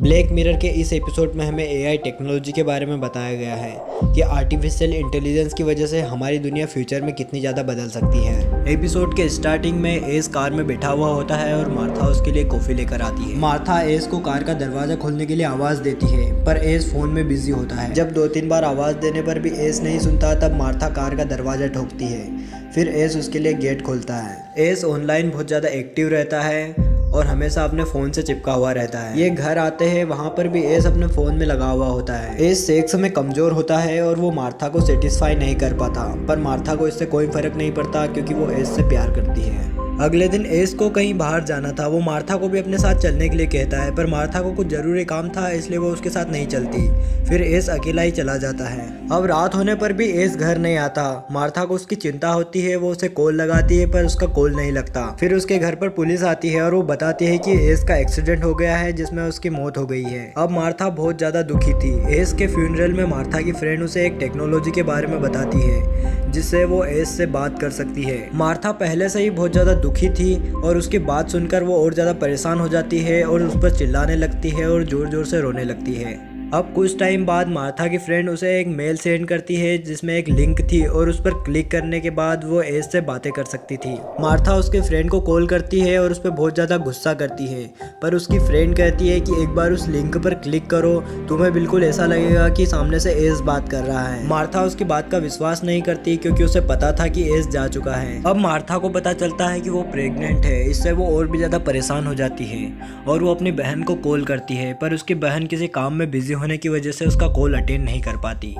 Black mirror के इस episode में हमें एआई टेक्नोलॉजी के बारे में बताया गया है कि आर्टिफिशियल इंटेलिजेंस की वजह से हमारी दुनिया फ्यूचर में कितनी ज़्यादा बदल सकती है। एपिसोड के स्टार्टिंग में एस कार में बैठा हुआ होता है और मार्था उसके लिए कॉफ़ी लेकर आती है। मार्था एस को कार का दरवाज़ा खोलने के लिए आवाज़ देती है, पर एस फ़ोन में बिजी होता है। जब 2-3 बार आवाज़ देने पर भी एस नहीं सुनता, तब मार्था कार का दरवाज़ा ठोकती है। फिर एस उसके लिए गेट खोलता है। एस ऑनलाइन बहुत ज़्यादा एक्टिव रहता है और हमेशा अपने फ़ोन से चिपका हुआ रहता है। ये घर आते हैं, वहाँ पर भी एस अपने फ़ोन में लगा हुआ होता है। एस सेक्स में कमज़ोर होता है और वो मार्था को सेटिस्फाई नहीं कर पाता, पर मार्था को इससे कोई फ़र्क नहीं पड़ता क्योंकि वो एस से प्यार करती है। अगले दिन एस को कहीं बाहर जाना था। वो मार्था को भी अपने साथ चलने के लिए कहता है, पर मार्था को कुछ ज़रूरी काम था इसलिए वो उसके साथ नहीं चलती। फिर एस अकेला ही चला जाता है। अब रात होने पर भी एस घर नहीं आता। मार्था को उसकी चिंता होती है, वो उसे कॉल लगाती है पर उसका कॉल नहीं लगता। फिर उसके घर पर पुलिस आती है और वो बताती है कि एस का एक्सीडेंट हो गया है जिसमें उसकी मौत हो गई है। अब मार्था बहुत ज़्यादा दुखी थी। एस के फ्यूनरल में मार्था की फ्रेंड उसे एक टेक्नोलॉजी के बारे में बताती है जिससे वो एस से बात कर सकती है। मार्था पहले से ही बहुत ज़्यादा दुखी थी और उसकी बात सुनकर वो और ज़्यादा परेशान हो जाती है और उस पर चिल्लाने लगती है और ज़ोर ज़ोर से रोने लगती है। अब कुछ टाइम बाद मार्था की फ्रेंड उसे एक मेल सेंड करती है जिसमें एक लिंक थी और उस पर क्लिक करने के बाद वो एस से बातें कर सकती थी। मार्था उसके फ्रेंड को कॉल करती है और उस पर बहुत ज़्यादा गुस्सा करती है, पर उसकी फ्रेंड कहती है कि एक बार उस लिंक पर क्लिक करो, तुम्हें बिल्कुल ऐसा लगेगा कि सामने से एस बात कर रहा है। मार्था उसकी बात का विश्वास नहीं करती क्योंकि उसे पता था कि एस जा चुका है। अब मार्था को पता चलता है कि वो प्रेग्नेंट है। इससे वो और भी ज़्यादा परेशान हो जाती है और वो अपनी बहन को कॉल करती है, पर उसकी बहन किसी काम में बिजी होने की वजह से उसका कॉल अटेंड नहीं कर पाती।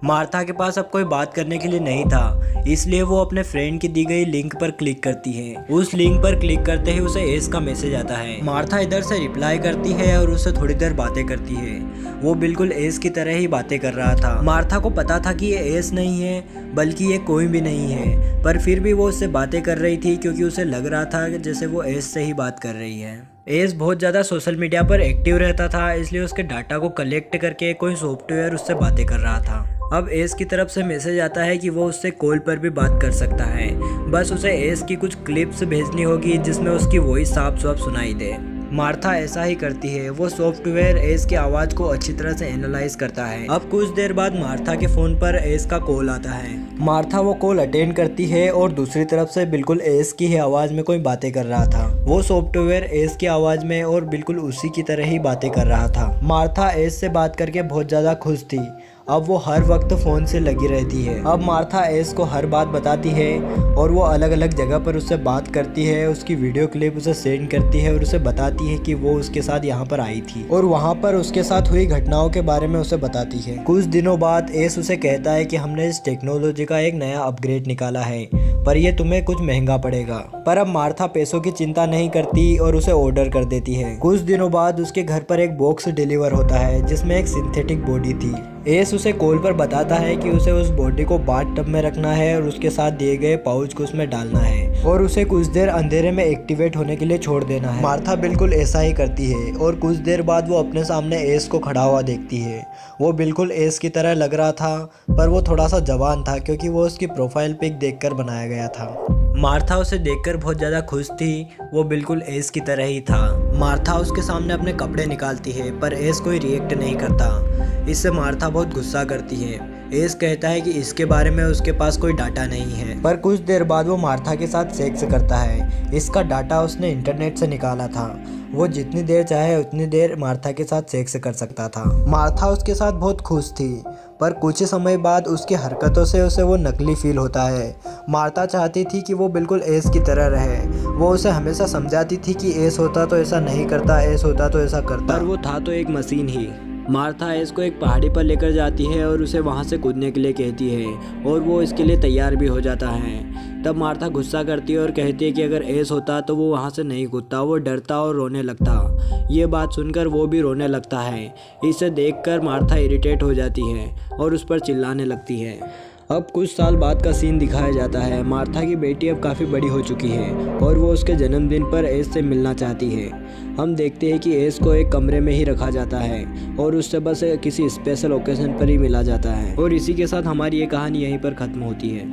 मार्था के पास अब कोई बात करने के लिए नहीं था, इसलिए वो अपने फ्रेंड की दी गई लिंक पर क्लिक करती है। उस लिंक पर क्लिक करते ही उसे एस का मैसेज आता है। मार्था इधर से रिप्लाई करती है और उससे थोड़ी देर बातें करती है। वो बिल्कुल एस की तरह ही बातें कर रहा था। मार्था को पता था कि ये एस नहीं है बल्कि ये कोई भी नहीं है, पर फिर भी वो उससे बातें कर रही थी क्योंकि उसे लग रहा था जैसे वो एस से ही बात कर रही है। एस बहुत ज़्यादा सोशल मीडिया पर एक्टिव रहता था, इसलिए उसके डाटा को कलेक्ट करके कोई सॉफ्टवेयर उससे बातें कर रहा था। अब एस की तरफ से मैसेज आता है कि वो उससे कॉल पर भी बात कर सकता है, बस उसे एस की कुछ क्लिप्स भेजनी होगी जिसमें उसकी वॉइस साफ साफ सुनाई दे। मार्था ऐसा ही करती है। वो सॉफ्टवेयर एस की आवाज़ को अच्छी तरह से एनालाइज करता है। अब कुछ देर बाद मार्था के फ़ोन पर एस का कॉल आता है। मार्था वो कॉल अटेंड करती है और दूसरी तरफ से बिल्कुल एस की ही आवाज़ में कोई बातें कर रहा था। वो सॉफ्टवेयर एस की आवाज़ में और बिल्कुल उसी की तरह ही बातें कर रहा था। मार्था एस से बात करके बहुत ज़्यादा खुश थी। अब वो हर वक्त फ़ोन से लगी रहती है। अब मार्था एस को हर बात बताती है और वो अलग अलग जगह पर उससे बात करती है। उसकी वीडियो क्लिप उसे सेंड करती है और उसे बताती है कि वो उसके साथ यहाँ पर आई थी और वहाँ पर उसके साथ हुई घटनाओं के बारे में उसे बताती है। कुछ दिनों बाद एस उसे कहता है कि हमने इस टेक्नोलॉजी का एक नया अपग्रेड निकाला है, पर यह तुम्हें कुछ महंगा पड़ेगा। पर अब मार्था पैसों की चिंता नहीं करती और उसे ऑर्डर कर देती है। कुछ दिनों बाद उसके घर पर एक बॉक्स डिलीवर होता है जिसमें एक सिंथेटिक बॉडी थी। एस उसे कॉल पर बताता है कि उसे उस बॉडी को बाथ टब में रखना है और उसके साथ दिए गए पाउच को उसमें डालना है और उसे कुछ देर अंधेरे में एक्टिवेट होने के लिए छोड़ देना है। मार्था बिल्कुल ऐसा ही करती है और कुछ देर बाद वो अपने सामने एस को खड़ा हुआ देखती है। वो बिल्कुल एस की तरह लग रहा था, पर वो थोड़ा सा जवान था क्योंकि वो उसकी प्रोफाइल पिक देखकर बनाया गया था। मार्था उसे देखकर बहुत ज़्यादा खुश थी। वो बिल्कुल एस की तरह ही था। मार्था उसके सामने अपने कपड़े निकालती है, पर एस कोई रिएक्ट नहीं करता। इससे मार्था बहुत गुस्सा करती है। एस कहता है कि इसके बारे में उसके पास कोई डाटा नहीं है, पर कुछ देर बाद वो मार्था के साथ सेक्स करता है। इसका डाटा उसने इंटरनेट से निकाला था। वो जितनी देर चाहे उतनी देर मार्था के साथ सेक्स कर सकता था। मार्था उसके साथ बहुत खुश थी, पर कुछ ही समय बाद उसकी हरकतों से उसे वो नकली फील होता है। मार्था चाहती थी कि वो बिल्कुल एस की तरह रहे। वो उसे हमेशा समझाती थी कि एस होता तो ऐसा नहीं करता, एस होता तो ऐसा करता, पर वो था तो एक मशीन ही। मार्था एस को एक पहाड़ी पर लेकर जाती है और उसे वहां से कूदने के लिए कहती है और वो इसके लिए तैयार भी हो जाता है। तब मार्था गुस्सा करती है और कहती है कि अगर एस होता तो वो वहां से नहीं कूदता, वो डरता और रोने लगता। ये बात सुनकर वो भी रोने लगता है। इसे देखकर मार्था इरिटेट हो जाती है और उस पर चिल्लाने लगती है। अब कुछ साल बाद का सीन दिखाया जाता है। मार्था की बेटी अब काफ़ी बड़ी हो चुकी है और वो उसके जन्मदिन पर एस से मिलना चाहती है। हम देखते हैं कि एस को एक कमरे में ही रखा जाता है और उससे बस किसी स्पेशल ओकेजन पर ही मिला जाता है। और इसी के साथ हमारी ये कहानी यहीं पर ख़त्म होती है।